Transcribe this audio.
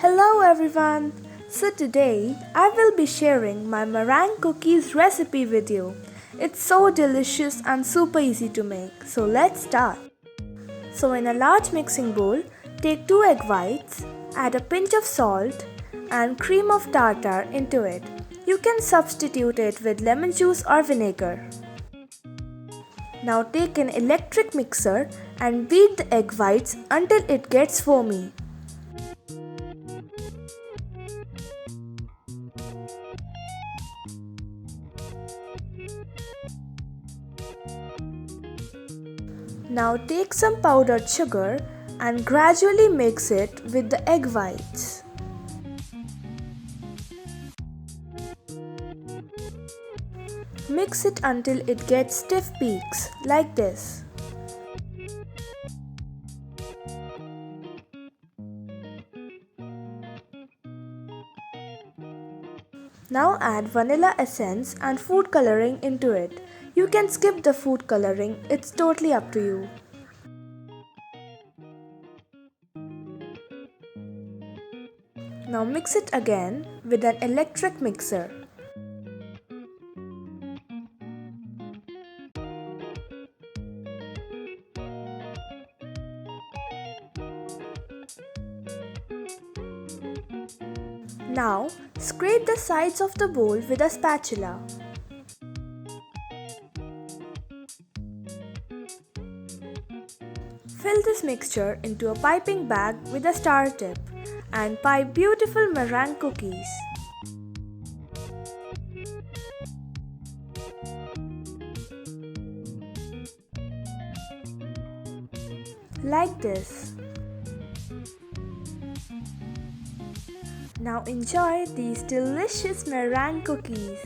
Hello everyone! So today I will be sharing my meringue cookies recipe with you. It's so delicious and super easy to make. So let's start. So in a large mixing bowl, take 2 egg whites, add a pinch of salt and cream of tartar into it. You can substitute it with lemon juice or vinegar. Now take an electric mixer and beat the egg whites until it gets foamy. Now take some powdered sugar and gradually mix it with the egg whites. Mix it until it gets stiff peaks like this. Now add vanilla essence and food coloring into it. You can skip the food coloring, it's totally up to you. Now mix it again with an electric mixer. Now scrape the sides of the bowl with a spatula. Fill this mixture into a piping bag with a star tip and pipe beautiful meringue cookies. Like this. Now enjoy these delicious meringue cookies.